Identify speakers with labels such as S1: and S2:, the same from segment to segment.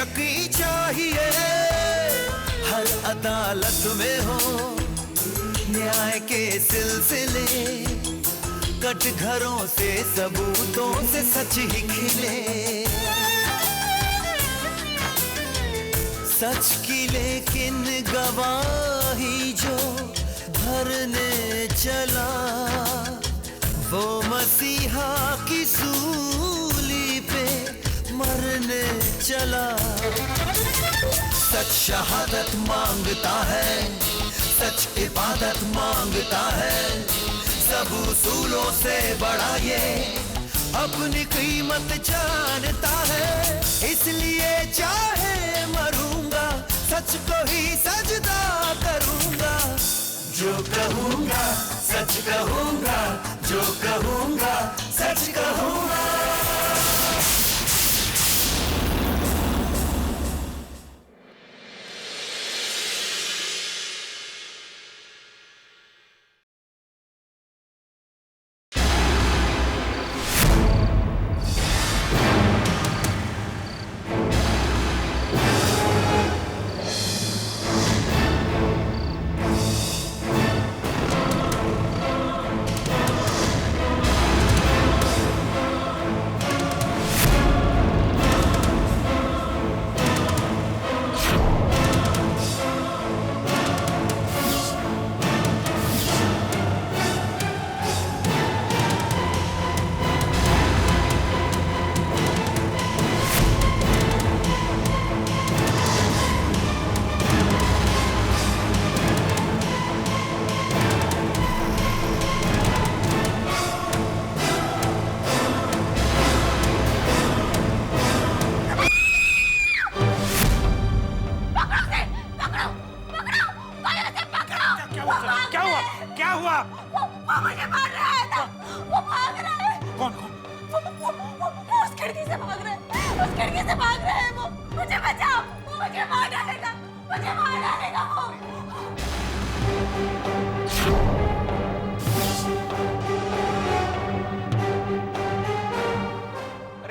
S1: यकीन चाहिए, हर अदालत में हो न्याय के सिलसिले, कटघरों से सबूतों से सच ही खिले। सच की लेकिन गवाही जो भरने चला, वो मसीहा की सूली पे मरने चला। सच शहादत मांगता है, सच इबादत मांगता है, सब उसूलों से बड़ा ये अपनी कीमत जानता है। इसलिए चाहे मरूंगा, सच को ही सजदा करूंगा। जो कहूंगा सच कहूंगा, जो कहूंगा सच कहूंगा।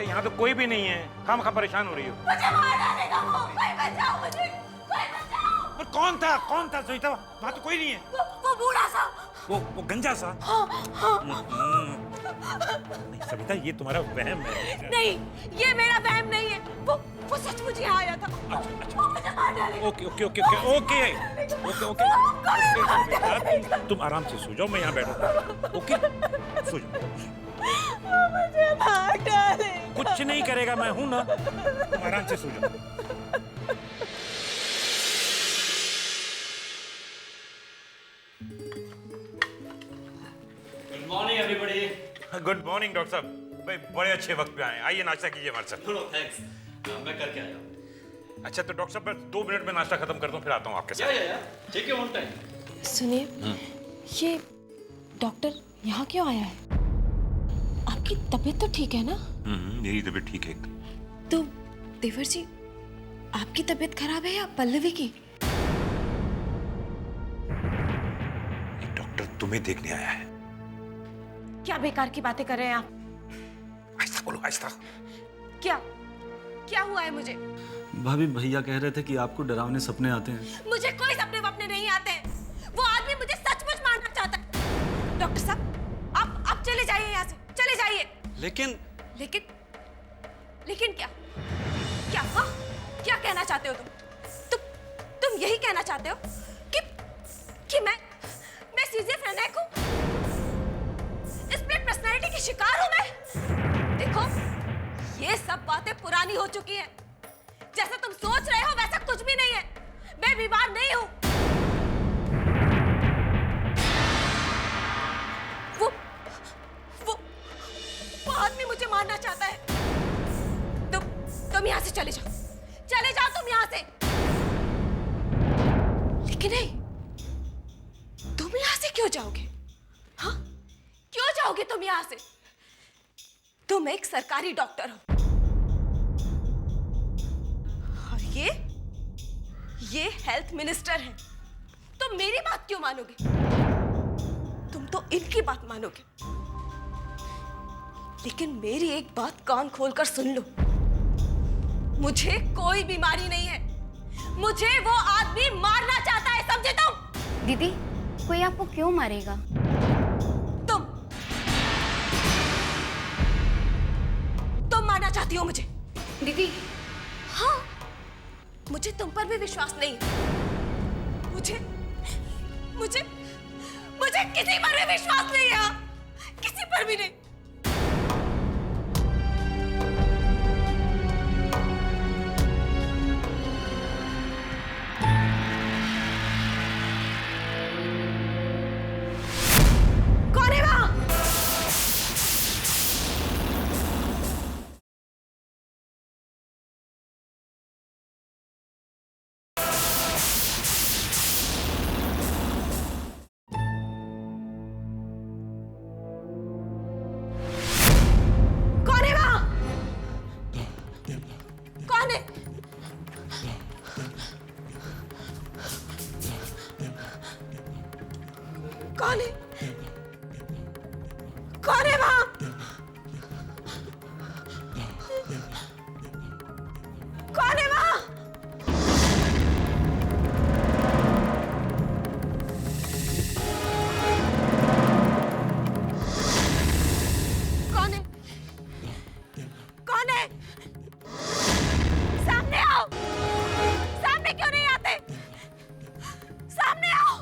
S2: यहाँ तो कोई भी नहीं है, खामखा परेशान हो रही हो।
S3: मुझे मार डालेगा वो, कोई बचाओ मुझे, कोई बचाओ।
S2: पर कौन था सुनीता? वहाँ तो कोई नहीं है।
S3: वो बूढ़ा सा,
S2: वो गंजा सा।
S3: हाँ।
S2: नहीं सविता, ये तुम्हारा वहम है।
S3: नहीं, ये मेरा वहम नहीं है। वो सचमुच यहाँ आया था।
S2: अच्छा।
S3: वो मुझे मार डालेगा।
S2: ओके। तुम आराम से सो जाओ, मैं यहाँ बैठूंगा। ओके, सो जाओ।
S3: मुझे मार डालेगा।
S2: कुछ नहीं करेगा, मैं हूं ना। तुम आराम से सो जाओ।
S4: Good morning everybody.
S2: Good morning doctor साहब। भाई बड़े अच्छे वक्त पे आए। आइए नाश्ता कीजिए हमारे साथ।
S4: नो थैंक्स, मैं करके आया हूँ।
S2: अच्छा तो डॉक्टर साहब, मैं 2 मिनट में नाश्ता खत्म करता हूँ, फिर आता हूँ आपके साथ।
S4: या टेक योर ओन टाइम।
S5: सुनिए, ये डॉक्टर यहाँ क्यों आया है? आपकी तबीयत तो ठीक है ना?
S2: मेरी तबीयत ठीक है।
S5: तो देवर जी, आपकी तबीयत खराब है या पल्लवी की?
S2: एक डॉक्टर तुम्हें देखने आया है।
S5: क्या बेकार की बातें कर रहे हैं आप?
S2: आहिस्ता बोलो, आहिस्ता।
S5: क्या हुआ है मुझे?
S6: भाभी, भैया कह रहे थे कि आपको डरावने सपने आते हैं।
S5: मुझे कोई सपने वपने नहीं आते हैं। वो आदमी मुझे सचमुच मारना चाहता है। डॉक्टर साहब, आप चले जाइए यहाँ से, चले जाइए।
S6: लेकिन
S5: क्या? हाँ? क्या कहना चाहते हो तुम यही कहना चाहते हो कि मैं सिज़ोफ्रेनिक हूँ? स्प्लिट पर्सनैलिटी की शिकार हूँ मैं? देखो, ये सब बातें पुरानी हो चुकी हैं। जैसा तुम सोच रहे हो वैसा कुछ भी नहीं है। मैं बीमार नहीं हूँ। वो आदमी मुझे मारना चाहता है। तुम यहाँ से चले जाओ तुम यहाँ से। लेकिन नहीं, तुम यहाँ से क्यों जाओगे? हाँ, क्यों जाओगे तुम यहाँ से? तुम एक सरकारी डॉक्टर हो और ये हेल्थ मिनिस्टर है। तुम मेरी बात क्यों मानोगे? तुम तो इनकी बात मानोगे। लेकिन मेरी एक बात कान खोलकर सुन लो, मुझे कोई बीमारी नहीं है। मुझे वो आदमी मारना चाहता है, समझे तुम?
S7: दीदी, कोई आपको क्यों मारेगा?
S5: तुम मारना चाहती हो मुझे?
S7: दीदी,
S5: हाँ, मुझे तुम पर भी विश्वास नहीं। मुझे मुझे मुझे किसी पर भी विश्वास नहीं है, किसी पर भी नहीं। कौन है वहां? कौन है वहां? कौन है? कौन है? कौन है वहां? कौन है वहां? कौन है? कौन है? सामने आओ! सामने क्यों नहीं आते? सामने आओ!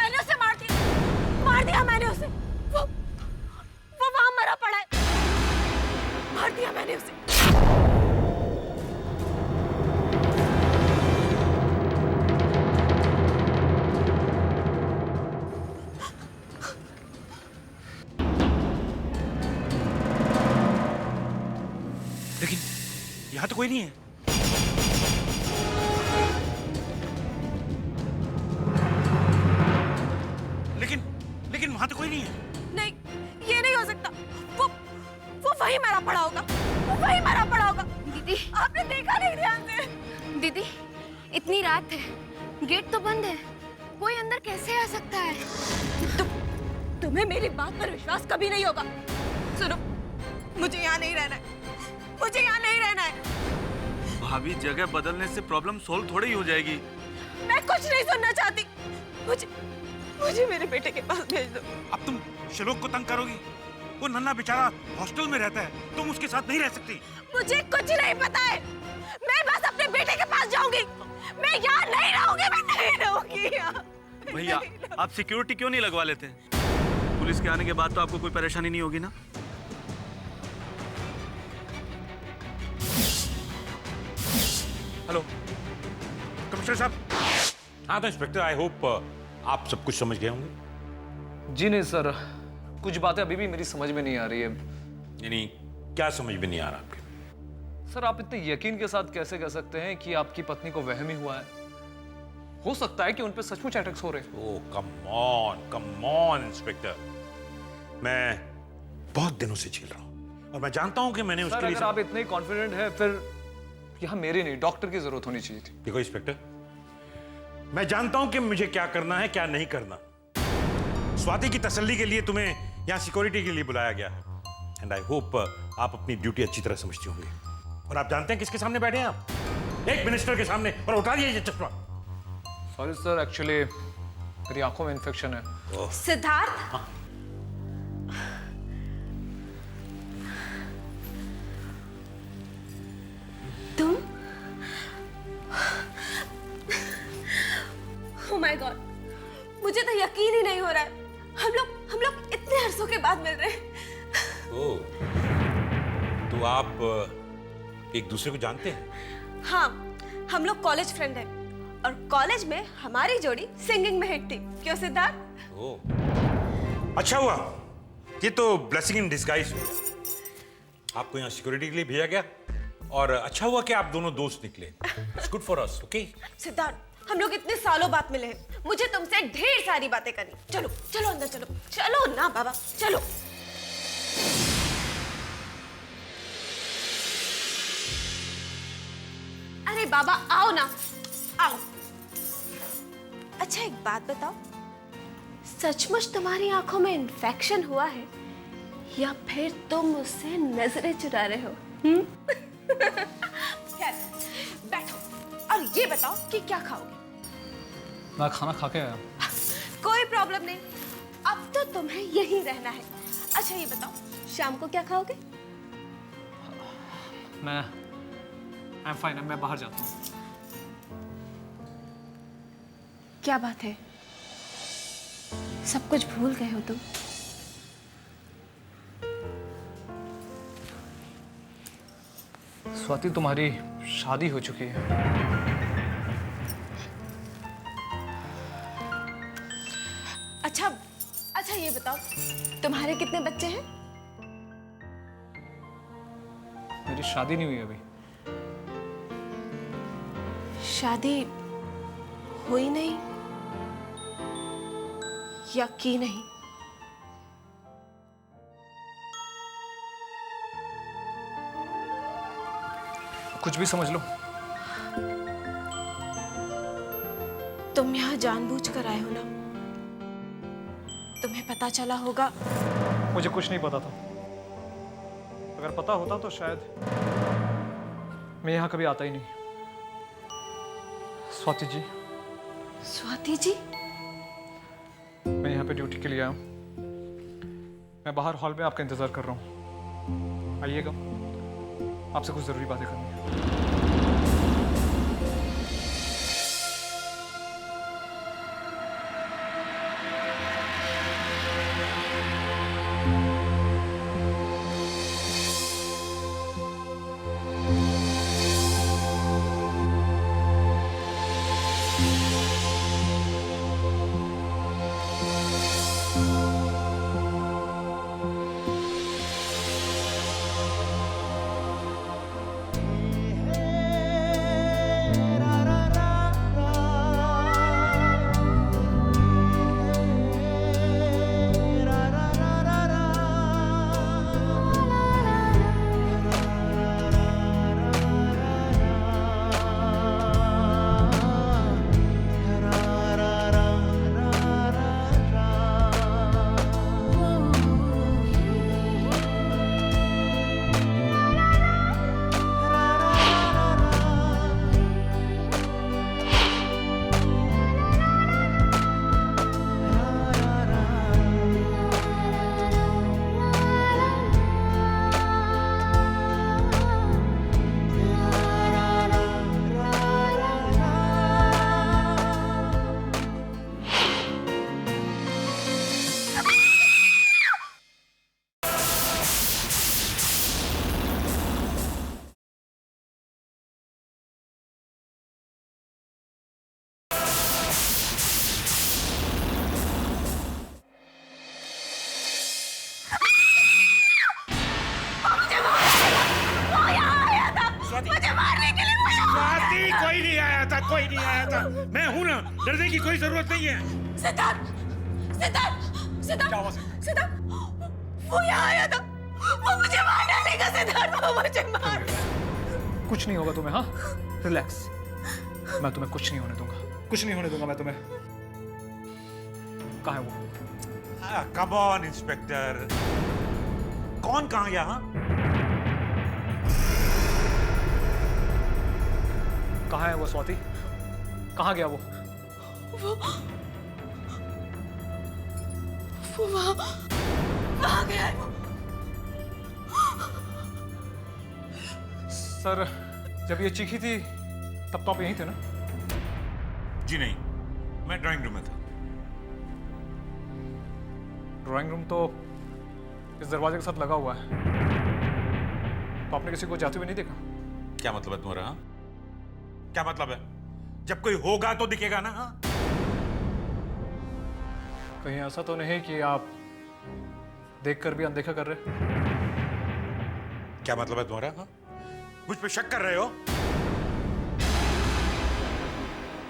S5: मैंने उसे मार दिया मैंने उसे। वो वहां मरा पड़ा है। मार दिया मैंने उसे।
S2: लेकिन यहाँ तो कोई नहीं है। लेकिन वहां तो कोई नहीं है।
S5: नहीं, ये नहीं हो सकता। वो वहीं मरा पड़ा होगा। वो वहीं मरा पड़ा होगा।
S7: दीदी,
S5: आपने देखा नहीं ध्यान से?
S7: दीदी, इतनी रात है, गेट तो बंद है, कोई अंदर कैसे आ सकता है?
S5: तुम्हें मेरी बात पर विश्वास कभी नहीं होगा। सुनो, मुझे यहाँ नहीं रहना है। मुझे यहाँ नहीं रहना है।
S6: भाभी, जगह बदलने से प्रॉब्लम सॉल्व थोड़ी हो जाएगी।
S5: मैं कुछ नहीं सुनना चाहती। मुझे मेरे बेटे के पास भेज दो।
S2: अब तुम श्लोक को तंग करोगी? वो नन्हा बेचारा हॉस्टल में रहता है, तुम उसके साथ नहीं रह सकती।
S5: मुझे कुछ नहीं पता है। मैं बस अपने बेटे के पास जाऊंगी। मैं यहाँ नहीं रहूंगी। मैं नहीं रहूंगी यहाँ।
S6: भैया, आप सिक्योरिटी क्यों नहीं लगवा लेते? पुलिस के आने के बाद तो आपको कोई परेशानी नहीं होगी ना?
S2: हेलो कमिश्नर साहब।
S8: हाँ तो इंस्पेक्टर, आई होप आप सब कुछ समझ गए होंगे।
S9: जी नहीं सर, कुछ बातें अभी भी मेरी समझ में नहीं आ रही है।
S8: यानी क्या समझ में नहीं आ रहा आपके?
S9: सर, आप इतने यकीन के साथ कैसे कह सकते हैं कि आपकी पत्नी को वहम ही हुआ है? हो सकता है कि उन पे सचमुच अटैक्स हो रहे हैं।
S8: ओह कम ऑन इंस्पेक्टर, मैं बहुत दिनों से झेल रहा हूं और मैं जानता हूं कि मैंने
S9: सर,
S8: उसके लिए
S9: अगर आप इतने कॉन्फिडेंट हैं, फिर यहाँ मेरी नहीं, डॉक्टर की जरूरत होनी चाहिए थी।
S8: देखो इंस्पेक्टर, मैं जानता हूं कि मुझे क्या करना है क्या नहीं करना। स्वाति की तसल्ली के लिए तुम्हें यहाँ सिक्योरिटी के लिए बुलाया गया है, एंड आई होप आप अपनी ड्यूटी अच्छी तरह समझते होंगे। और आप जानते हैं किसके सामने बैठे हैं आप? एक मिनिस्टर के सामने। और उठा दिया ये चश्मा।
S9: सॉरी सर, एक्चुअली मेरी आंखों में इन्फेक्शन है।
S5: सिद्धार्थ, तुम? ओह माय गॉड, मुझे तो यकीन ही नहीं हो रहा है। हम लोग इतने अरसों के बाद मिल रहे हैं।
S8: ओह, तो आप एक दूसरे को जानते हैं?
S5: हाँ, हम लोग कॉलेज फ्रेंड हैं और कॉलेज में हमारी जोड़ी सिंगिंग में हिट थी। क्यों सिद्धार्थ?
S8: ओह, अच्छा हुआ, ये तो ब्लेसिंग इन डिस्गाइज हो गया। आपको यहाँ सिक्योरिटी के लिए भेजा गया और अच्छा हुआ कि आप दोनों दोस्त निकले। It's good for us, okay?
S5: Siddharth, हम लोग इतने सालों बाद मिले हैं, मुझे तुमसे ढेर सारी बातें करनी। चलो चलो अंदर चलो, चलो ना बाबा, चलो। अरे बाबा आओ ना, आओ। अच्छा एक बात बताओ, सचमुच तुम्हारी आंखों में इन्फेक्शन हुआ है या फिर तुम मुझसे नजरें चुरा रहे हो? खैर, बैठो और ये बताओ कि क्या खाओगे?
S9: मैं खाना खा के आया।
S5: कोई प्रॉब्लम नहीं, अब तो तुम्हें यहीं रहना है। अच्छा ये बताओ, शाम को क्या खाओगे?
S9: I'm fine, मैं बाहर जाता हूँ।
S5: क्या बात है, सब कुछ भूल गए हो तुम?
S9: स्वाति, तुम्हारी शादी हो चुकी है।
S5: अच्छा ये बताओ, तुम्हारे कितने बच्चे हैं?
S9: मेरी शादी नहीं हुई अभी।
S5: शादी हुई नहीं या की नहीं?
S9: कुछ भी समझ लो।
S5: तुम यहाँ जानबूझ कर आए हो ना? तुम्हें पता चला होगा।
S9: मुझे कुछ नहीं पता था। अगर पता होता तो शायद मैं यहाँ कभी आता ही नहीं। स्वाति जी।
S5: स्वाति जी?
S9: मैं यहाँ पे ड्यूटी के लिए आया हूँ। मैं बाहर हॉल में आपका इंतजार कर रहा हूँ, आइएगा, आपसे कुछ जरूरी बातें करनी है।
S8: कोई नहीं आया था, कोई नहीं आया था। मैं हूं ना, डरने की कोई जरूरत नहीं है।
S5: सिद्धार्थ, सिद्धार्थ, सिद्धार्थ, सिद्धार्थ, वो यहाँ आया था, वो मुझे मार डालेगा। सिद्धार्थ, वो मुझे मार।
S9: कुछ नहीं होगा तुम्हें, हाँ? रिलैक्स, मैं तुम्हें कुछ नहीं होने दूंगा, कुछ नहीं होने दूंगा मैं तुम्हें। कहाँ है वो?
S8: कम ऑन इंस्पेक्टर, कौन कहाँ गया? हाँ,
S9: कहाँ है वो स्वाति? कहाँ गया वो?
S5: वो वहाँ गया है वो।
S9: सर, जब ये चीखी थी तब तो आप यहीं थे ना?
S8: जी नहीं, मैं ड्राइंग रूम में था।
S9: ड्राइंग रूम तो इस दरवाजे के साथ लगा हुआ है, तो आपने किसी को जाते हुए नहीं देखा?
S8: क्या मतलब है तुम्हारा? हाँ, क्या मतलब है? जब कोई होगा तो दिखेगा ना। हाँ,
S9: कहीं ऐसा तो नहीं कि आप देखकर भी अनदेखा कर रहे?
S8: क्या मतलब है तुम्हारा? हाँ? मुझ पे शक कर रहे हो?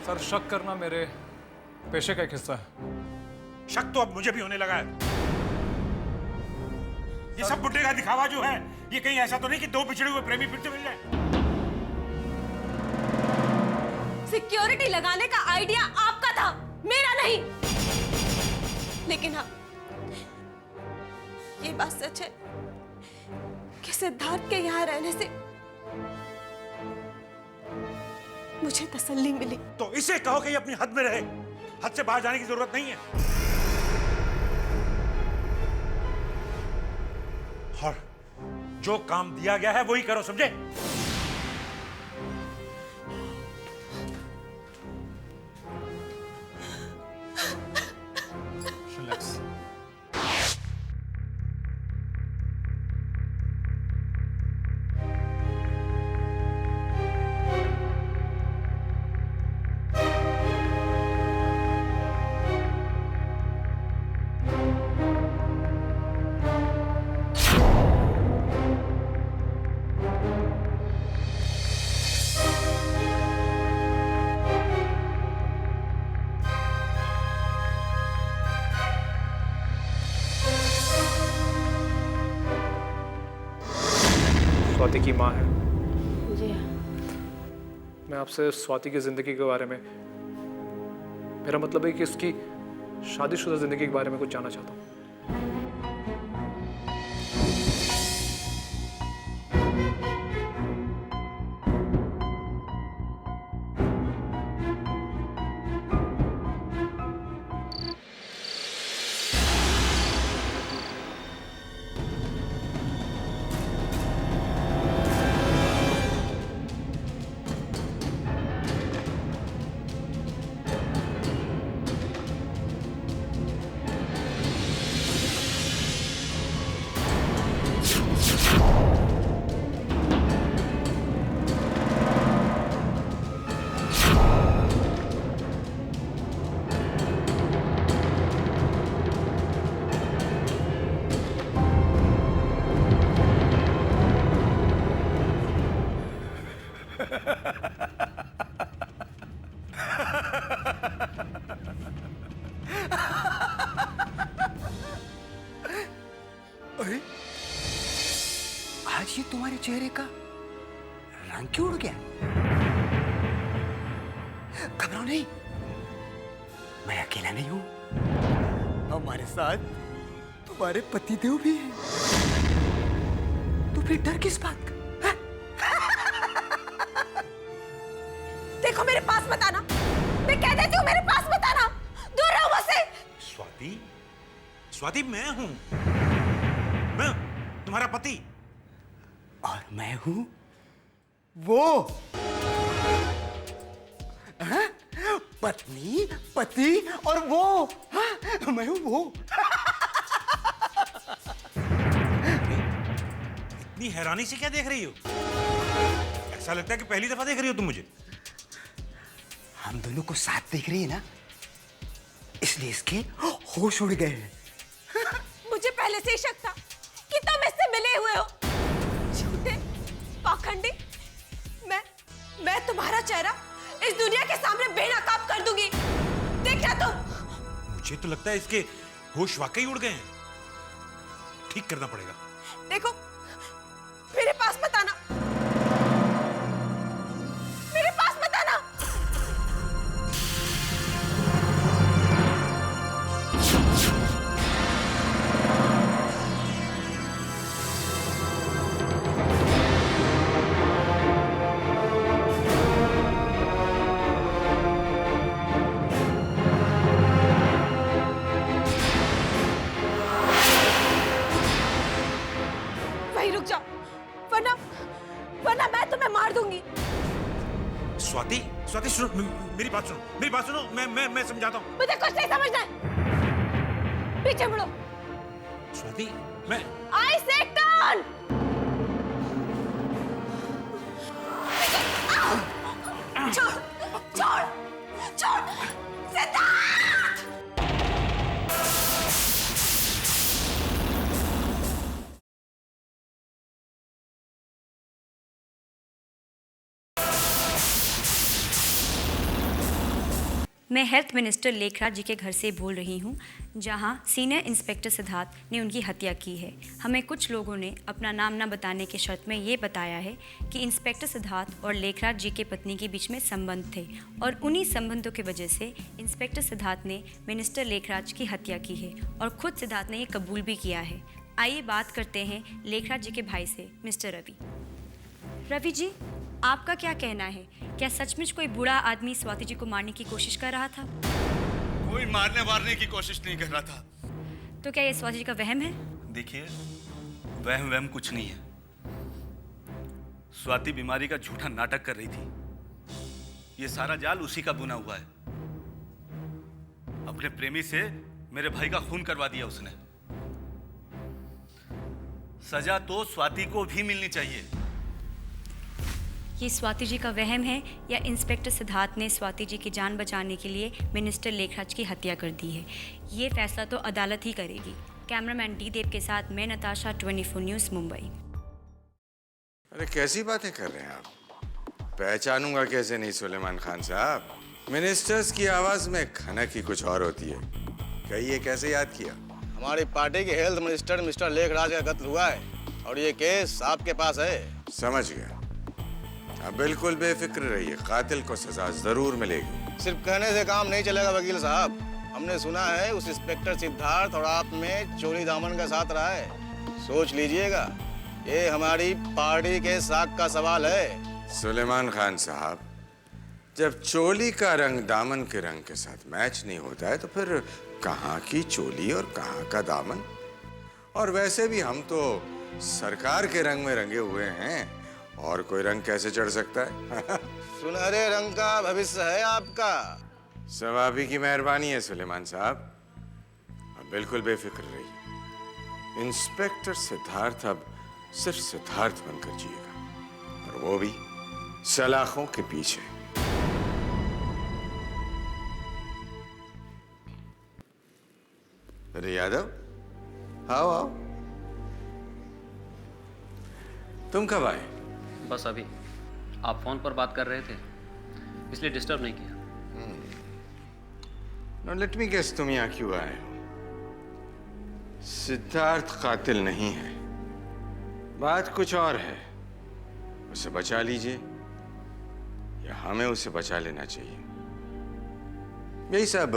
S9: सर, शक करना मेरे पेशे का एक हिस्सा है।
S8: शक तो अब मुझे भी होने लगा है। ये सब बुड्ढे का दिखावा जो है, ये कहीं ऐसा तो नहीं कि दो बिछड़े हुए प्रेमी फिर से मिल जाए?
S5: सिक्योरिटी लगाने का आइडिया आपका था, मेरा नहीं। लेकिन हाँ, ये बात सच है कि सिद्धार्थ के यहाँ रहने से मुझे तसल्ली मिली।
S8: तो इसे कहो कि ये अपनी हद में रहे। हद से बाहर जाने की जरूरत नहीं है। और जो काम दिया गया है वही करो, समझे?
S9: रिलैक्स। स्वाति की माँ है।
S7: जी
S9: मैं आपसे स्वाति की जिंदगी के बारे में, मेरा मतलब है कि उसकी शादीशुदा जिंदगी के बारे में कुछ जानना चाहता हूँ।
S1: अरे आज ये तुम्हारे चेहरे का रंग क्यों उड़ गया? घबराओ नहीं, मैं अकेला नहीं हूं। हमारे साथ तुम्हारे पतिदेव भी हैं। तो फिर डर किस बात का?
S5: देखो, मेरे पास मत आना। मैं कह देती हूँ, मेरे पास मत आना। दूर रहो मुझसे।
S8: स्वाति, स्वाति मैं हूं, मैं तुम्हारा पति।
S1: और मैं हूं वो। हाँ? पत्नी, पति और वो। हाँ? मैं हूं वो।
S8: इतनी हैरानी से क्या देख रही हो? ऐसा लगता है कि पहली दफा देख रही हो तुम मुझे।
S1: हम दोनों को साथ देख रही है ना, इसलिए इसके होश उड़ गए हैं।
S5: मुझे पहले से ही शक था कि तुम इससे मिले हुए हो। झूठे, पाखंडी। मैं तुम्हारा चेहरा इस दुनिया के सामने बेनकाब कर दूंगी। देखना तुम।
S8: मुझे तो लगता है इसके होश वाकई उड़ गए हैं। ठीक करना पड़ेगा।
S5: देखो, मेरे पास मत आना। मेरे पास मत आना। वहीं रुक जाओ, वरना मैं तुम्हें मार दूंगी।
S8: स्वाति, स्वाति सुनो, मेरी बात सुनो, मेरी बात सुनो। मैं समझाता हूँ।
S5: मुझे कुछ नहीं समझना है। पीछे मुड़ो।
S8: स्वाति, मैं
S5: आई से टर्न। छोड़, छोड़, छोड़। सिद्धार्थ!
S10: मैं हेल्थ मिनिस्टर लेखराज जी के घर से बोल रही हूँ, जहाँ सीनियर इंस्पेक्टर सिद्धार्थ ने उनकी हत्या की है। हमें कुछ लोगों ने अपना नाम न बताने के शर्त में ये बताया है कि इंस्पेक्टर सिद्धार्थ और लेखराज जी के पत्नी के बीच में संबंध थे और उन्हीं संबंधों की वजह से इंस्पेक्टर सिद्धार्थ ने मिनिस्टर लेखराज की हत्या की है और खुद सिद्धार्थ ने ये कबूल भी किया है। आइए बात करते हैं लेखराज जी के भाई से, मिस्टर रवि। रवि जी, आपका क्या कहना है? क्या सचमुच कोई बुरा आदमी स्वाति जी को मारने की कोशिश कर रहा था?
S1: कोई मारने की कोशिश नहीं कर रहा था।
S10: तो क्या ये स्वाति जी का वहम है?
S6: देखिए, वहम कुछ नहीं है। स्वाति बीमारी का झूठा नाटक कर रही थी। ये सारा जाल उसी का बुना हुआ है। अपने प्रेमी से मेरे भाई का खून करवा दिया उसने। सजा तो स्वाति को भी मिलनी चाहिए।
S10: ये स्वाति जी का वहम है या इंस्पेक्टर सिद्धार्थ ने स्वाति जी की जान बचाने के लिए मिनिस्टर लेखराज की हत्या कर दी है? ये फैसला तो अदालत ही करेगी। कैमरामैन डी देव के साथ मैं नताशा, 24 न्यूज़, मुंबई।
S11: अरे कैसी बातें कर रहे हैं आप? पहचानूंगा कैसे नहीं सुलेमान खान साहब? मिनिस्टर्स की आवाज में खनक ही कुछ और होती है। कहिए, कैसे याद किया?
S12: हमारी पार्टी के हेल्थ मिनिस्टर मिस्टर लेखराज का कत्ल हुआ है और ये केस आपके पास है।
S11: समझ गया। अब बिल्कुल बेफिक्र रहिए, कातिल को सजा जरूर मिलेगी।
S12: सिर्फ कहने से काम नहीं चलेगा वकील साहब। हमने सुना है उस इंस्पेक्टर सिद्धार्थ और आप में चोरी दामन का साथ रहा है। सोच लीजिएगा, ये हमारी पार्टी के साख का सवाल है।
S11: सुलेमान खान साहब, जब चोली का रंग दामन के रंग के साथ मैच नहीं होता है तो फिर कहाँ की चोली और कहाँ का दामन? और वैसे भी हम तो सरकार के रंग में रंगे हुए हैं, और कोई रंग कैसे चढ़ सकता है?
S12: सुनहरे रंग का भविष्य है आपका।
S11: सब आप ही की मेहरबानी है सुलेमान साहब। अब बिल्कुल बेफिक्र रहिए। इंस्पेक्टर सिद्धार्थ अब सिर्फ सिद्धार्थ बनकर जिएगा, और वो भी सलाखों के पीछे। अरे यादव, आओ आओ। तुम कब आए?
S4: बस अभी। आप फोन पर बात कर रहे थे, इसलिए डिस्टर्ब नहीं किया।
S11: Now let me guess, तुम यहाँ क्यों आए हो? सिद्धार्थ कातिल नहीं है, बात कुछ और है। उसे बचा लीजिए या हमें उसे बचा लेना चाहिए। यही सब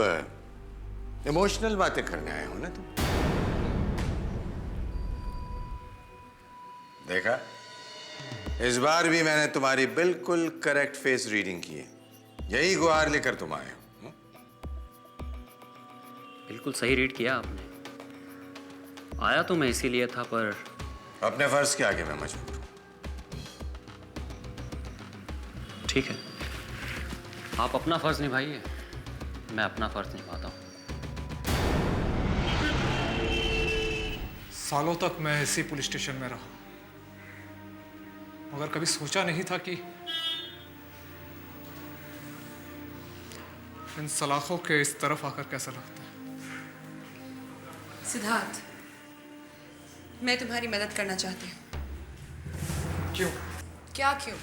S11: इमोशनल बातें करने आए हो ना तुम? देखा, इस बार भी मैंने तुम्हारी बिल्कुल करेक्ट फेस रीडिंग की है। यही गुहार लेकर तुम आए हो।
S4: बिल्कुल सही रीड किया आपने। आया तो मैं इसीलिए था, पर
S11: अपने फर्ज के आगे मैं मजबूर हूं।
S4: ठीक है, आप अपना फर्ज निभाइए, मैं अपना फर्ज निभाता हूँ।
S9: सालों तक मैं इसी पुलिस स्टेशन में रहा, मगर कभी सोचा नहीं था कि इन सलाखों के इस तरफ आकर कैसा लगता है।
S5: सिद्धार्थ, मैं तुम्हारी मदद करना चाहती हूँ।
S9: क्यों?
S5: क्या क्यों?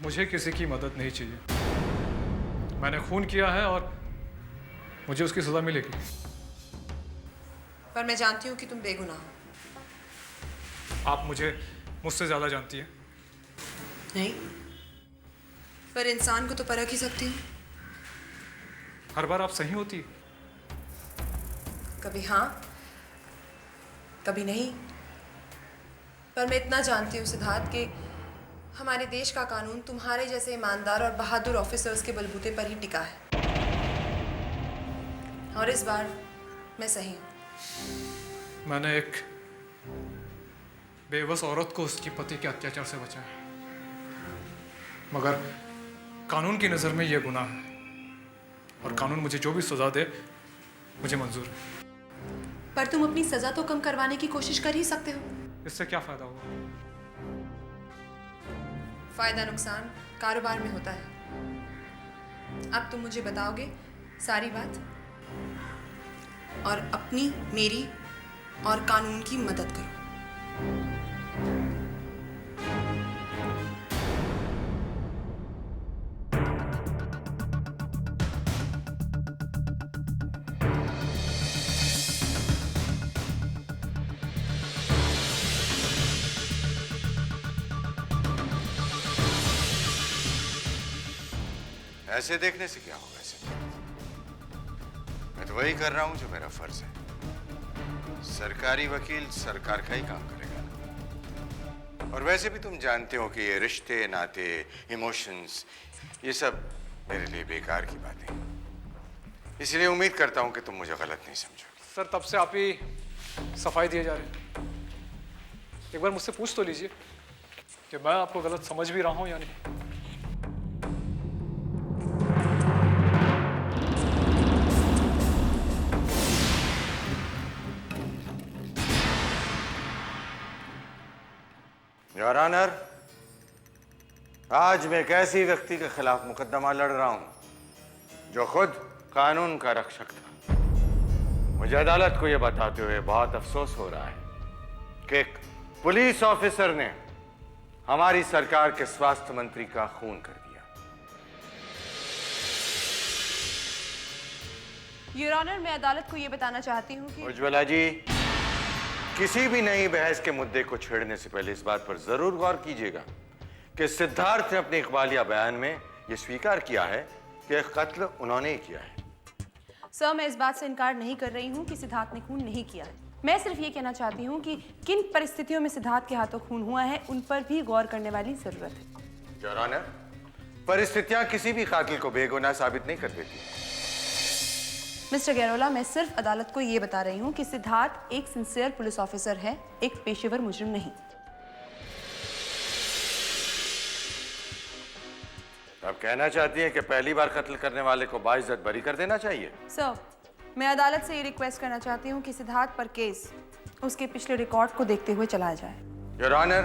S9: मुझे किसी की मदद नहीं चाहिए। मैंने खून किया है और मुझे उसकी सजा मिलेगी।
S5: पर मैं जानती हूँ कि तुम बेगुनाह हो।
S9: आप मुझसे ज्यादा जानती हैं।
S5: नहीं, पर इंसान को तो परख ही सकती हूँ।
S9: हर बार आप सही होती।
S5: कभी हाँ, कभी नहीं। पर मैं इतना जानती हूँ सिद्धार्थ कि हमारे देश का कानून तुम्हारे जैसे ईमानदार और बहादुर ऑफिसर्स के बलबूते पर ही टिका है। और इस बार मैं सही हूँ।
S9: मैंने एक बेबस औरत को उसके पति के अत्याचार से बचाया, मगर कानून की नज़र में यह गुनाह है और कानून मुझे जो भी सजा दे मुझे मंजूर है।
S5: पर तुम अपनी सजा तो कम करवाने की कोशिश कर ही सकते हो।
S9: इससे क्या फायदा होगा?
S5: फायदा नुकसान कारोबार में होता है। अब तुम मुझे बताओगे सारी बात और अपनी, मेरी और कानून की मदद करो।
S11: ऐसे देखने से क्या होगा सिद्धार्थ? मैं तो वही कर रहा हूं जो मेरा फर्ज है। सरकारी वकील सरकार का ही काम करेगा। और वैसे भी तुम जानते हो कि ये रिश्ते, नाते, इमोशंस, ये सब मेरे लिए बेकार की बातें हैं। इसलिए उम्मीद करता हूं कि तुम मुझे गलत नहीं समझोगे।
S9: सर तब से आप ही सफाई दिए जा रहे हैं। एक बार मुझसे पूछ तो लीजिए कि मैं आपको गलत समझ भी रहा हूं या नहीं।
S11: योर ऑनर, आज मैं एक ऐसे व्यक्ति के खिलाफ मुकदमा लड़ रहा हूं जो खुद कानून का रक्षक था। मुझे अदालत को यह बताते हुए बहुत अफसोस हो रहा है कि एक पुलिस ऑफिसर ने हमारी सरकार के स्वास्थ्य मंत्री का खून कर दिया।
S5: योर ऑनर, मैं अदालत को यह बताना चाहती हूँ कि
S11: उज्ज्वला जी, किसी भी नई बहस के मुद्दे को छेड़ने से पहले इस बात पर जरूर गौर कीजिएगा कि सिद्धार्थ ने अपने इकबालिया बयान में यह स्वीकार किया है कि कत्ल उन्होंने ही किया है।
S5: सर, मैं इस बात से इनकार नहीं कर रही हूँ कि सिद्धार्थ ने खून नहीं किया है। मैं सिर्फ ये कहना चाहती हूँ कि किन परिस्थितियों में सिद्धार्थ के हाथों खून हुआ है उन पर भी गौर करने वाली जरूरत है।
S11: योर ऑनर, परिस्थितियां किसी भी कातिल को बेगुनाह साबित नहीं कर देती।
S5: मिस्टर गैरोला, मैं सिर्फ अदालत को ये बता रही हूँ कि सिद्धार्थ एक सिंसियर पुलिस ऑफिसर है, एक पेशेवर मुजरिम नहीं।
S11: आप कहना चाहती हैं कि पहली बार कत्ल करने वाले को बाइज्जत बरी कर देना चाहिए?
S5: सर, मैं अदालत से ये रिक्वेस्ट करना चाहती हूँ कि सिद्धार्थ पर केस उसके पिछले रिकॉर्ड को देखते हुए चलाया जाए।
S11: योर ऑनर,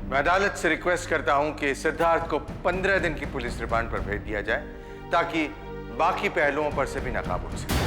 S11: मैं अदालत से रिक्वेस्ट करता हूं कि सिद्धार्थ को 15 दिन की पुलिस रिमांड पर भेज दिया जाए ताकि बाकी पहलुओं पर से भी नकाब हो सके।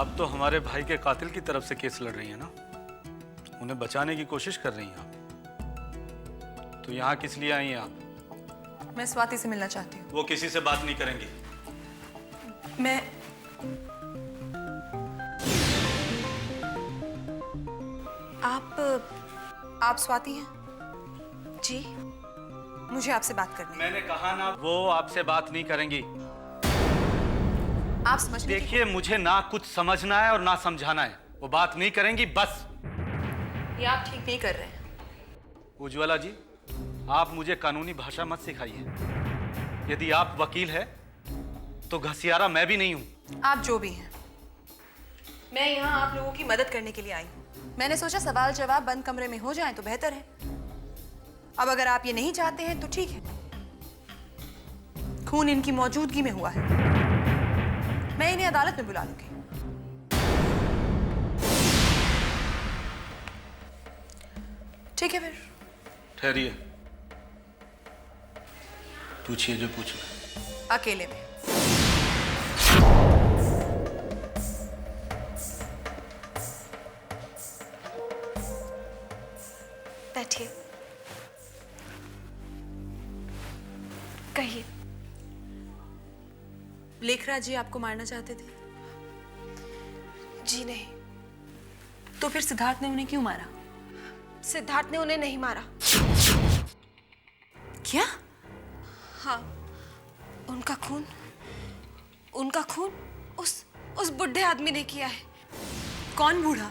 S6: आप तो हमारे भाई के कातिल की तरफ से केस लड़ रही हैं ना? उन्हें बचाने की कोशिश कर रही हैं आप। तो यहाँ किस लिए आई हैं आप?
S5: मैं स्वाति से मिलना चाहती हूँ।
S6: वो किसी से बात नहीं करेंगी।
S5: मैं आप स्वाति हैं? जी, मुझे आपसे बात करनी है।
S6: मैंने कहा ना, वो आपसे बात नहीं करेंगी।
S5: आप समझ
S6: देखिए, मुझे ना कुछ समझना है और ना समझाना है। वो बात नहीं करेंगी बस।
S5: ये आप ठीक नहीं कर रहे हैं।
S6: उज्ज्वला जी, आप मुझे कानूनी भाषा मत सिखाइए। यदि आप वकील हैं तो घसियारा मैं भी नहीं हूं।
S5: आप जो भी हैं, मैं यहाँ आप लोगों की मदद करने के लिए आई हूँ। मैंने सोचा सवाल जवाब बंद कमरे में हो जाएं तो बेहतर है। अब अगर आप ये नहीं चाहते हैं तो ठीक है। खून इनकी मौजूदगी में हुआ है। मैं इन्हें अदालत में बुला लूंगी। ठीक है फिर।
S6: ठहरिए, पूछिए जो पूछना।
S5: अकेले में।
S7: बैठिए। कहिए।
S5: लेखराज जी आपको मारना चाहते थे?
S7: जी नहीं।
S5: तो फिर सिद्धार्थ ने उन्हें क्यों मारा?
S7: सिद्धार्थ ने उन्हें नहीं मारा।
S5: क्या?
S7: हाँ, उनका खून उस बुढ़े आदमी ने किया है।
S5: कौन बूढ़ा?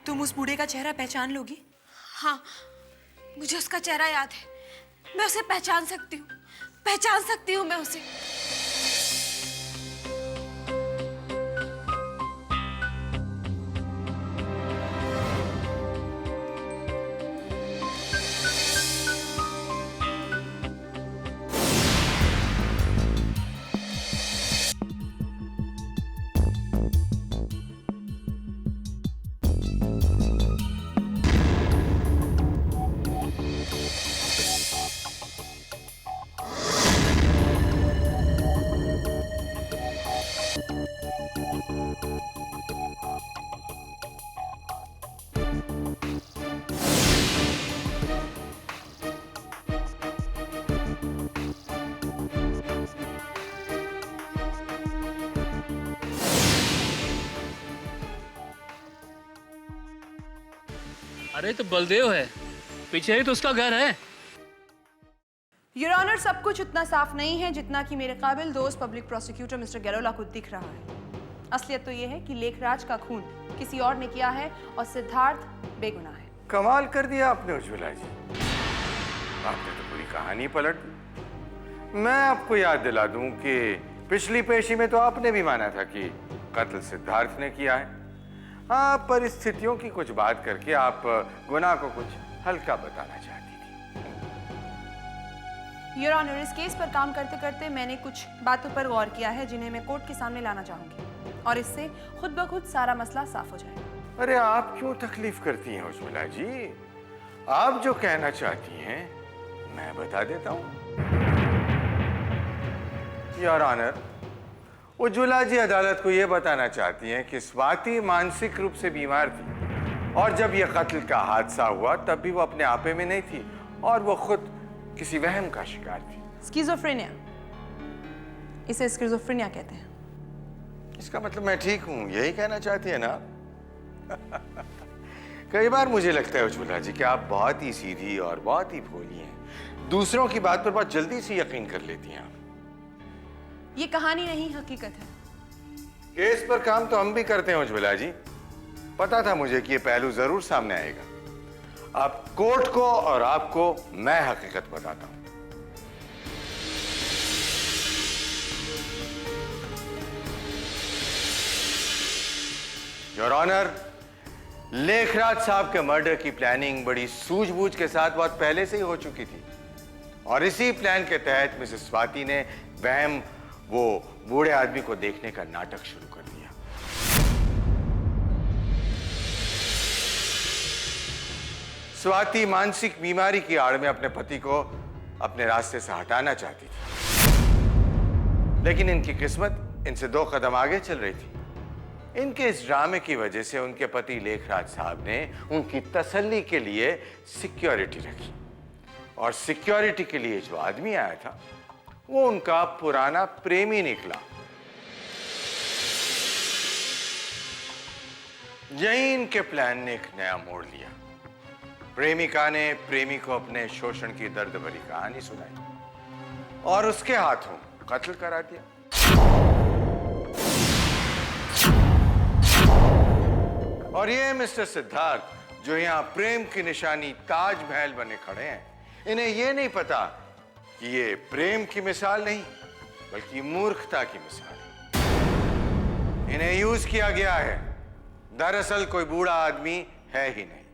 S5: तुम उस बूढ़े का चेहरा पहचान लोगी?
S7: हाँ, मुझे उसका चेहरा याद है। मैं उसे पहचान सकती हूँ मैं उसे।
S13: अरे तो बलदेव है, पीछे ही तो उसका घर है।
S7: योर ऑनर, सब कुछ उतना साफ नहीं है जितना कि मेरे काबिल दोस्त पब्लिक प्रोसिक्यूटर मिस्टर गैरोला को दिख रहा है। असलियत तो ये है कि लेखराज का खून किसी और ने किया है और सिद्धार्थ बेगुनाह है।
S11: कमाल कर दिया आपने उज्ज्वला जी, आपने तो पूरी कहानी पलट दी। मैं आपको याद दिला दूं कि पिछली पेशी में तो आपने भी माना था कि कत्ल सिद्धार्थ ने किया है। हाँ, परिस्थितियों की कुछ बात करके आप गुनाह को कुछ हल्का बताना चाहती थी।
S7: योर ऑनर, इस केस पर काम करते करते मैंने कुछ बातों पर गौर किया है जिन्हें मैं कोर्ट के सामने लाना चाहूंगी और इससे खुद ब खुद सारा मसला साफ हो जाएगा।
S11: अरे आप क्यों तकलीफ करती हैं उज्ज्वला जी? आप जो कहना चाहती हैं मैं बता देता हूं। योर ऑनर, उज्ज्वला जी अदालत को यह बताना चाहती हैं कि स्वाति मानसिक रूप से बीमार थी और जब यह कत्ल का हादसा हुआ तब भी वो अपने आपे में नहीं थी और वो खुद किसी वहम का शिकार थी।
S7: स्किज़ोफ्रेनिया, इसे स्किज़ोफ्रेनिया कहते हैं।
S11: इसका मतलब मैं ठीक हूं, यही कहना चाहती है ना? कई बार मुझे लगता है उज्ज्वला जी कि आप बहुत ही सीधी और बहुत ही भोली हैं। दूसरों की बात पर बहुत जल्दी से यकीन कर लेती हैं आप।
S7: ये कहानी नहीं, हकीकत है।
S11: केस पर काम तो हम भी करते हैं उज्ज्वला जी। पता था मुझे कि ये पहलू जरूर सामने आएगा। आप कोर्ट को और आपको मैं हकीकत बताता हूं। योर ऑनर, लेखराज साहब के मर्डर की प्लानिंग बड़ी सूझबूझ के साथ बहुत पहले से ही हो चुकी थी और इसी प्लान के तहत मिसेस स्वाति ने वहम वो बूढ़े आदमी को देखने का नाटक शुरू कर दिया। स्वाति मानसिक बीमारी की आड़ में अपने पति को अपने रास्ते से हटाना चाहती थी, लेकिन इनकी किस्मत इनसे 2 कदम आगे चल रही थी। इनके इस ड्रामे की वजह से उनके पति लेखराज साहब ने उनकी तसल्ली के लिए सिक्योरिटी रखी और सिक्योरिटी के लिए जो आदमी आया था वो उनका पुराना प्रेमी निकला। यही इनके प्लान ने एक नया मोड़ लिया। प्रेमिका ने प्रेमी को अपने शोषण की दर्द भरी कहानी सुनाई और उसके हाथों कत्ल करा दिया। और ये मिस्टर सिद्धार्थ जो यहाँ प्रेम की निशानी ताजमहल बने खड़े हैं, इन्हें ये नहीं पता कि ये प्रेम की मिसाल नहीं बल्कि मूर्खता की मिसाल है। इन्हें यूज किया गया है। दरअसल कोई बूढ़ा आदमी है ही नहीं।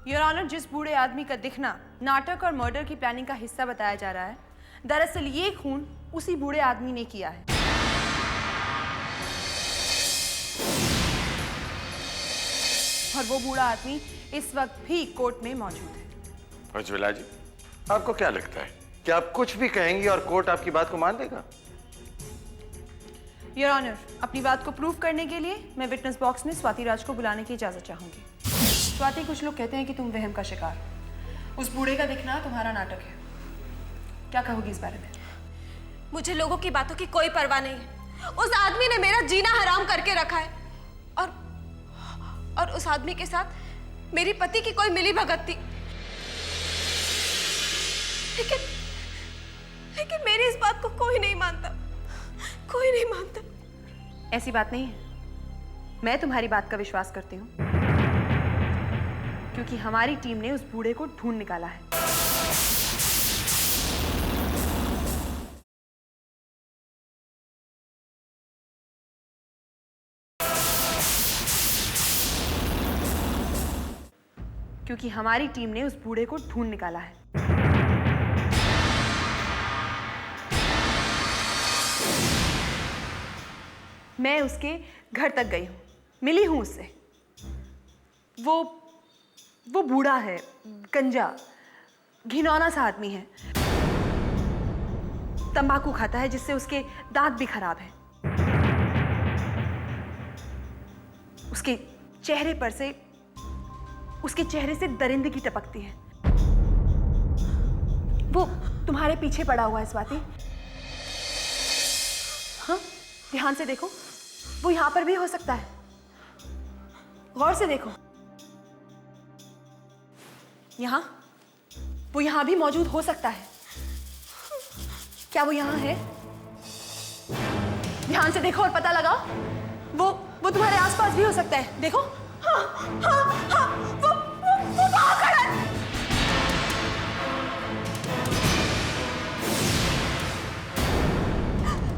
S7: योर ऑनर, जिस बूढ़े आदमी का दिखना नाटक और मर्डर की प्लानिंग का हिस्सा बताया जा रहा है, दरअसल ये खून उसी बूढ़े आदमी ने किया है। और वो बूढ़ा आदमी इस वक्त भी कोर्ट में मौजूद है।
S11: उज्ज्वला जी, आपको क्या लगता है कि आप कुछ भी कहेंगी और कोर्ट आपकी बात को मान लेगा?
S7: योर ऑनर, अपनी बात को प्रूव करने के लिए मैं विटनेस बॉक्स में स्वाति राज को बुलाने की इजाजत चाहूंगी। स्वाति, कुछ लोग कहते हैं कि तुम वहम का शिकार, उस बूढ़े का दिखना तुम्हारा नाटक है। क्या कहोगी इस बारे में?
S5: मुझे लोगों की बातों की कोई परवाह नहीं है। उस आदमी ने मेरा जीना हराम करके रखा है और उस आदमी के साथ मेरी पति की कोई मिली भगत थी। लेकिन मेरी इस बात को कोई नहीं मानता, कोई नहीं मानता।
S7: ऐसी बात नहीं है। मैं तुम्हारी बात का विश्वास करती हूँ क्योंकि हमारी टीम ने उस बूढ़े को ढूंढ निकाला है। क्योंकि हमारी टीम ने उस बूढ़े को ढूंढ निकाला है। मैं उसके घर तक गई हूं, मिली हूं उससे। वो बूढ़ा है, गंजा, घिनौना सा आदमी है। तंबाकू खाता है जिससे उसके दांत भी खराब हैं। उसके चेहरे से दरिंदगी टपकती है। वो तुम्हारे पीछे पड़ा हुआ है स्वाति। हाँ, ध्यान से देखो, वो यहां पर भी हो सकता है। गौर से देखो। यहाँ? वो यहाँ भी मौजूद हो सकता है। क्या वो यहाँ है? ध्यान से देखो और पता लगाओ। वो तुम्हारे आसपास भी हो सकता है। देखो। हाँ, हाँ, हाँ, वो वहाँ खड़ा है।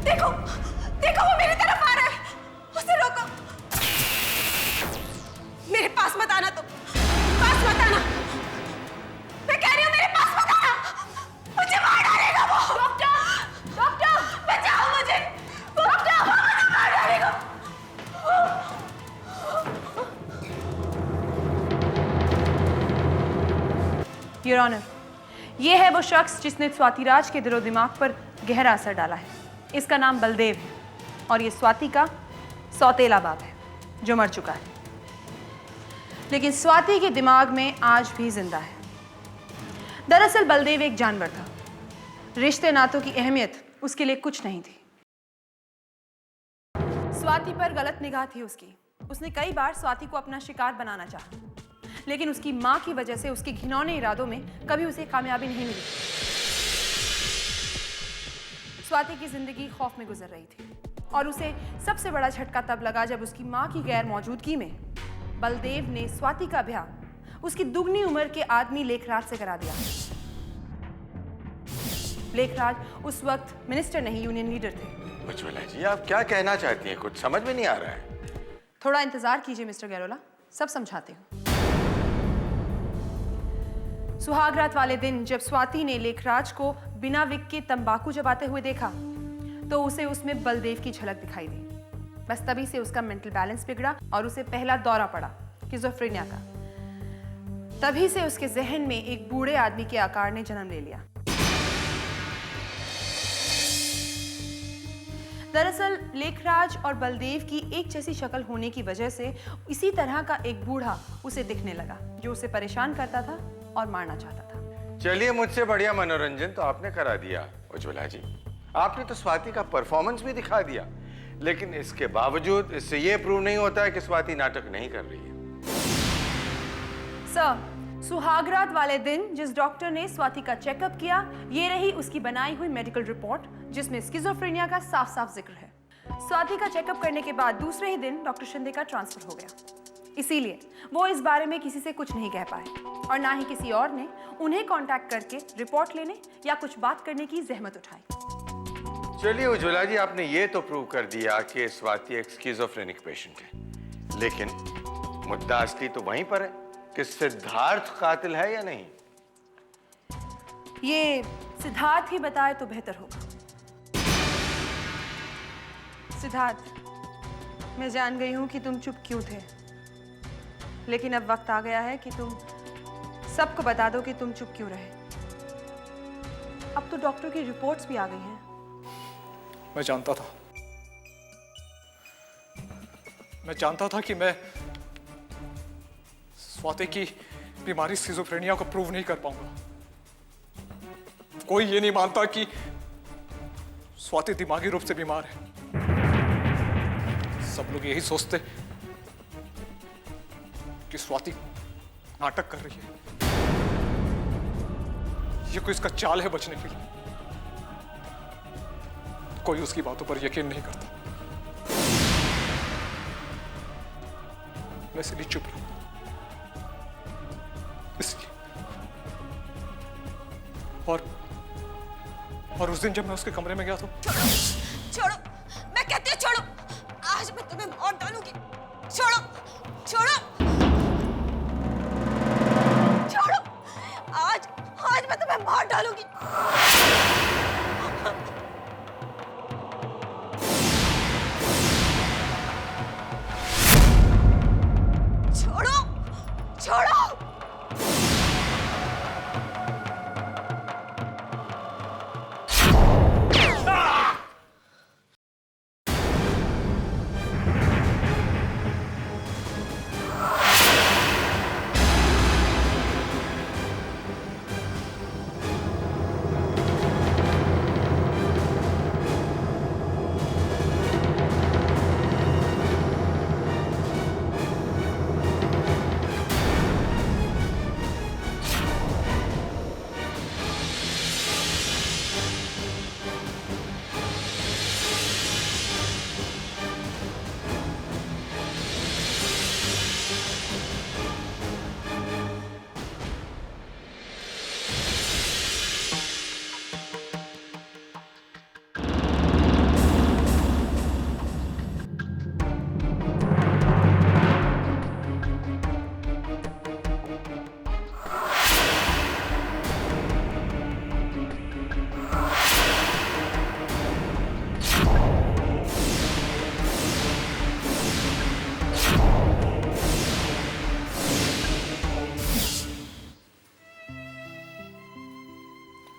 S7: देखो, देखो वो मेरी तरफ आ रहा है। उसे रोको। मेरे पास मत आना तुम। पास मत आना। मैं कह रही हूँ मेरे पास मत आना। मुझे मार डालेगा वो। डॉक्टर, डॉक्टर, बचाओ मुझे। डॉक्टर, वो मुझे मार डालेगा। योर ऑनर, ये है वो शख्स जिसने स्वातिराज के दिलो दिमाग पर गहरा असर डाला है। इसका नाम बलदेव है और ये स्वाति का सौतेला बाप है जो मर चुका है, लेकिन स्वाति के दिमाग में आज भी जिंदा है। दरअसल बलदेव एक जानवर था। रिश्ते नातों की अहमियत उसके लिए कुछ नहीं थी। स्वाति पर गलत निगाह थी उसकी। उसने कई बार स्वाति को अपना शिकार बनाना चाहा, लेकिन उसकी मां की वजह से उसके घिनौने इरादों में कभी उसे कामयाबी नहीं मिली। स्वाति की जिंदगी खौफ में गुजर रही थी और उसे सबसे बड़ा झटका तब लगा जब उसकी मां की गैर मौजूदगी में बलदेव ने स्वाति का ब्याह उसकी दुगनी उम्र के आदमी लेखराज से करा दिया। लेखराज उस वक्त मिनिस्टर नहीं, यूनियन लीडर थे।
S11: उज्ज्वला जी, आप क्या कहना चाहती हैं? कुछ समझ में नहीं आ रहा है।
S7: थोड़ा इंतजार कीजिए मिस्टर गैरोला, सब समझाते हूँ। सुहागरात वाले दिन जब स्वाति ने लेखराज को बिना विक के तंबाकू चबाते हुए देखा तो उसे उसमें बलदेव की झलक दिखाई दी। बस तभी से उसका मेंटल बैलेंस बिगड़ा और उसे पहला दौरा पड़ा स्किज़ोफ्रेनिया का। तभी से उसके जहन में एक बूढ़े आदमी के आकार ने जन्म ले लिया। दरअसल लेखराज और बलदेव की एक जैसी शक्ल होने की वजह से इसी तरह का एक बूढ़ा उसे दिखने लगा जो उसे परेशान करता था और मारना चाहता था।
S11: चलिए, मुझसे बढ़िया मनोरंजन तो आपने करा दिया उज्ज्वला जी। आपने तो स्वाति का परफॉर्मेंस भी दिखा दिया, लेकिन इसके बावजूद इससे यह प्रूव नहीं होता है कि स्वाति नाटक नहीं कर रही है।
S7: सर, सुहागरात वाले दिन जिस डॉक्टर ने स्वाति का चेकअप किया, ये रही उसकी बनाई हुई मेडिकल रिपोर्ट जिसमें स्किज़ोफ्रेनिया का साफ साफ जिक्र है। स्वाति का चेकअप करने के बाद दूसरे ही दिन डॉक्टर शिंदे का ट्रांसफर हो गया। इसीलिए वो इस बारे में किसी से कुछ नहीं कह पाए और ना ही किसी और ने उन्हें कांटेक्ट करके रिपोर्ट लेने या कुछ बात करने की जहमत उठाई।
S11: चलिए उज्ज्वला जी, आपने ये तो प्रूव कर दिया कि स्वाति एक स्किज़ोफ्रेनिक पेशेंट है, लेकिन मुद्दा असली तो वहीं पर है कि सिद्धार्थ कातिल है या नहीं।
S7: ये सिद्धार्थ ही बताए तो बेहतर होगा। सिद्धार्थ, मैं जान गई हूं कि तुम चुप क्यों थे, लेकिन अब वक्त आ गया है कि तुम सबको बता दो कि तुम चुप क्यों रहे। अब तो डॉक्टर की रिपोर्ट्स भी आ गई हैं।
S9: मैं जानता था कि मैं स्वाति की बीमारी स्किज़ोफ्रेनिया को प्रूव नहीं कर पाऊंगा। कोई ये नहीं मानता कि स्वाति दिमागी रूप से बीमार है। सब लोग यही सोचते कि स्वाति नाटक कर रही है। ये कोई इसका चाल है बचने के लिए। कोई उसकी बातों पर यकीन नहीं करता। मैं इसलिए चुप रहा। इसलिए और उस दिन जब मैं उसके कमरे में गया तो
S5: छोड़ो, मैं कहती हूँ छोड़ो। आज मैं तुम्हें मार डालूंगी। छोड़ो, छोड़ो, छोड़ो। आज मैं तुम्हें मार डालूंगी। छोड़ो, छोड़ो।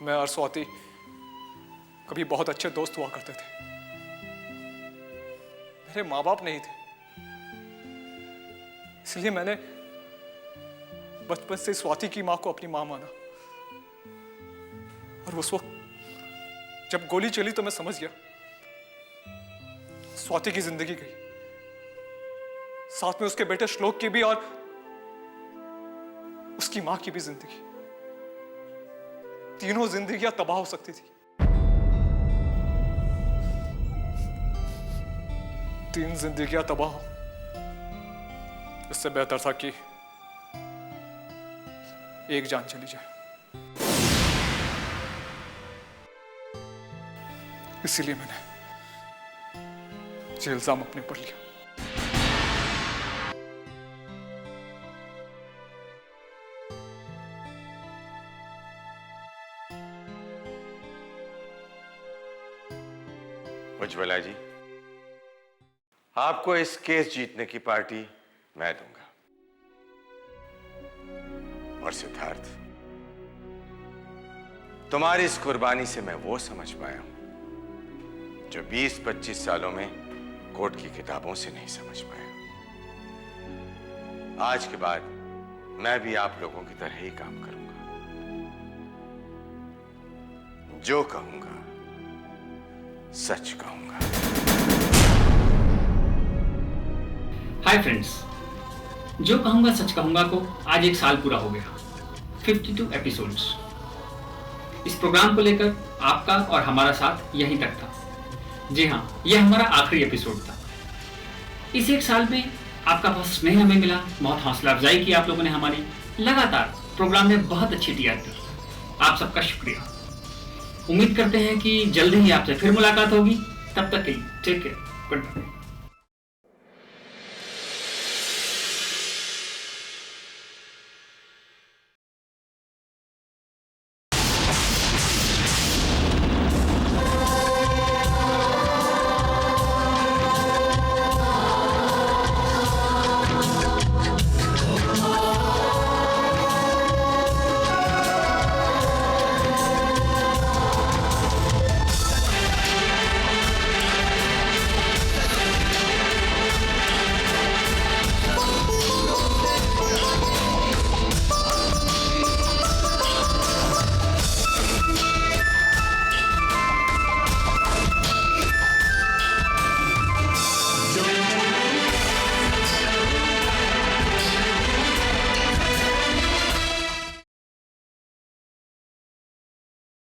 S9: मैं और स्वाति कभी बहुत अच्छे दोस्त हुआ करते थे। मेरे माँ बाप नहीं थे, इसलिए मैंने बचपन से स्वाति की माँ को अपनी माँ माना। और उस वक्त जब गोली चली तो मैं समझ गया स्वाति की जिंदगी गई, साथ में उसके बेटे श्लोक की भी और उसकी मां की भी जिंदगी। तीनों जिंदगियां तबाह हो सकती थी। 3 जिंदगियां तबाह हो, इससे बेहतर था कि एक जान चली जाए। इसीलिए मैंने ये इल्जाम अपने ऊपर लिया।
S11: उज्ज्वला जी, आपको इस केस जीतने की पार्टी मैं दूंगा। और सिद्धार्थ, तुम्हारी इस कुर्बानी से मैं वो समझ पाया हूं जो 20-25 सालों में कोर्ट की किताबों से नहीं समझ पाया। आज के बाद मैं भी आप लोगों की तरह ही काम करूंगा। जो कहूंगा सच कहूंगा।
S14: हाय फ्रेंड्स, जो कहूंगा सच कहूंगा को आज 1 साल पूरा हो गया। 52 एपिसोड्स। इस प्रोग्राम को लेकर आपका और हमारा साथ यहीं तक था। जी हाँ, यह हमारा आखिरी एपिसोड था। इस 1 साल में आपका बहुत स्नेह हमें मिला, बहुत हौसला अफजाई की आप लोगों ने हमारी। लगातार प्रोग्राम में बहुत अच्छी टीआरपी। आप सबका शुक्रिया। उम्मीद करते हैं कि जल्दी ही आपसे फिर मुलाकात होगी। तब तक के लिए टेक केयर, गुड बाय।